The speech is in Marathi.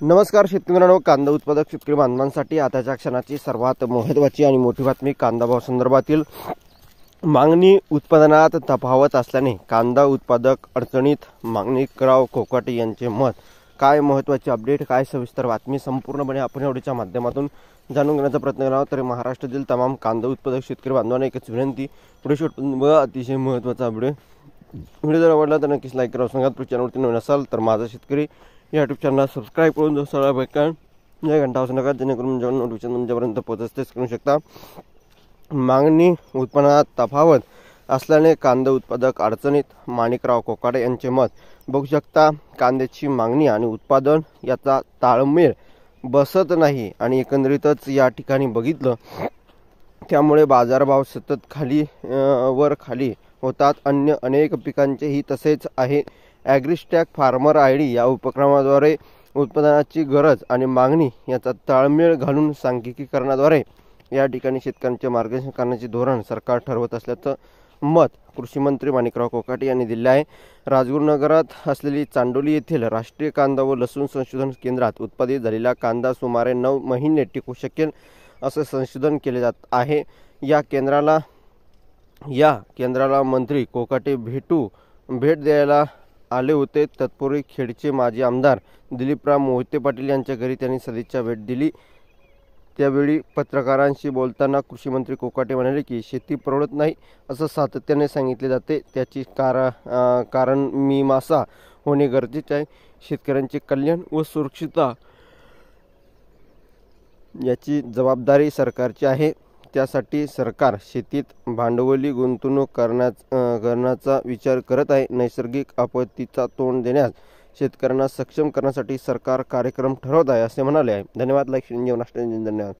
नमस्कार शेतकरी मित्रांनो, कांदा उत्पादक शेतकरी बांधवांसाठी आताच्या क्षणाची सर्वात महत्त्वाची आणि मोठी बातमी कांदा भाव संदर्भातील मागणी उत्पादनात तफावत असल्याने कांदा उत्पादक अडचणीत. माणिकराव कोकाटे यांचे मत. काय महत्त्वाची अपडेट, काय सविस्तर बातमी संपूर्णपणे आपण व्हिडिओच्या माध्यमातून जाणून घेण्याचा प्रयत्न करणार आहोत. तर महाराष्ट्रातील तमाम कांदा उत्पादक शेतकरी बांधवांना एकच विनंती, व्हिडिओ शेवटपर्यंत बघा, अतिशय महत्त्वाचा व्हिडिओ जर आवडला तर नक्कीच लाईक करा. सांगा तुम्ही चॅनलवरती नवीन असाल तर माझा शेतकरी या यूट्यूब चॅनलला सबस्क्राईब करून जो सगळा बेकार या घंटा वाजू नका, जेणेकरून जेव्हा नोटिफिकेशन तुमच्यापर्यंत पोहोचतेच करू शकता. मागणी उत्पन्नात तफावत असल्याने कांदा उत्पादक अडचणीत. माणिकराव कोकाटे यांचे मत. बघू शकता, कांद्याची मागणी आणि उत्पादन याचा ताळमेळ बसत नाही आणि एकंदरीतच या ठिकाणी बघितलं त्यामुळे बाजारभाव सतत खाली वर खाली होतात. अन्य अनेक पिकांचेही तसेच आहे. ॲग्रिस्टॅक फार्मर आयडी या उपक्रमाद्वारे उत्पादनाची गरज आणि मागणी याचा ताळमेळ घालून सांख्यिकीकरणाद्वारे या ठिकाणी शेतकऱ्यांचे मार्गदर्शन करण्याचे धोरण सरकार ठरवत असल्याचं मत कृषी मंत्री माणिकराव कोकाटे यांनी दिले आहे. राजगुरुनगरात असलेली चांडोली येथील राष्ट्रीय कांदा व लसूण संशोधन केंद्रात उत्पादित झालेला कांदा सुमारे 9 महिने टिकू शकेल असे संशोधन केले जात आहे. या केंद्राला मंत्री कोकाटे भेट द्यायला आले होते. तत्पूर्वी खेडचे माजी आमदार दिलीपराव मोहिते पाटील यांच्या घरी त्यांनी सदिच्छा भेट दिली. त्यावेळी पत्रकारांशी बोलताना कृषी मंत्री कोकाटे म्हणाले की शेती परवडत नाही असं सातत्याने सांगितले जाते. त्याची कारण मीमांसा होणे गरजेचे आहे. शेतकऱ्यांचे कल्याण व सुरक्षितता याची जबाबदारी सरकारची आहे. त्यासाठी सरकार शेतीत भांडवली गुंतवणूक करण्याचा विचार करत आहे. नैसर्गिक आपत्तीचा तोंड देण्यास शेतकऱ्यांना सक्षम करण्यासाठी सरकार कार्यक्रम ठरवत आहे असे म्हणाले आहे. धन्यवाद. लाईक धन्यवाद.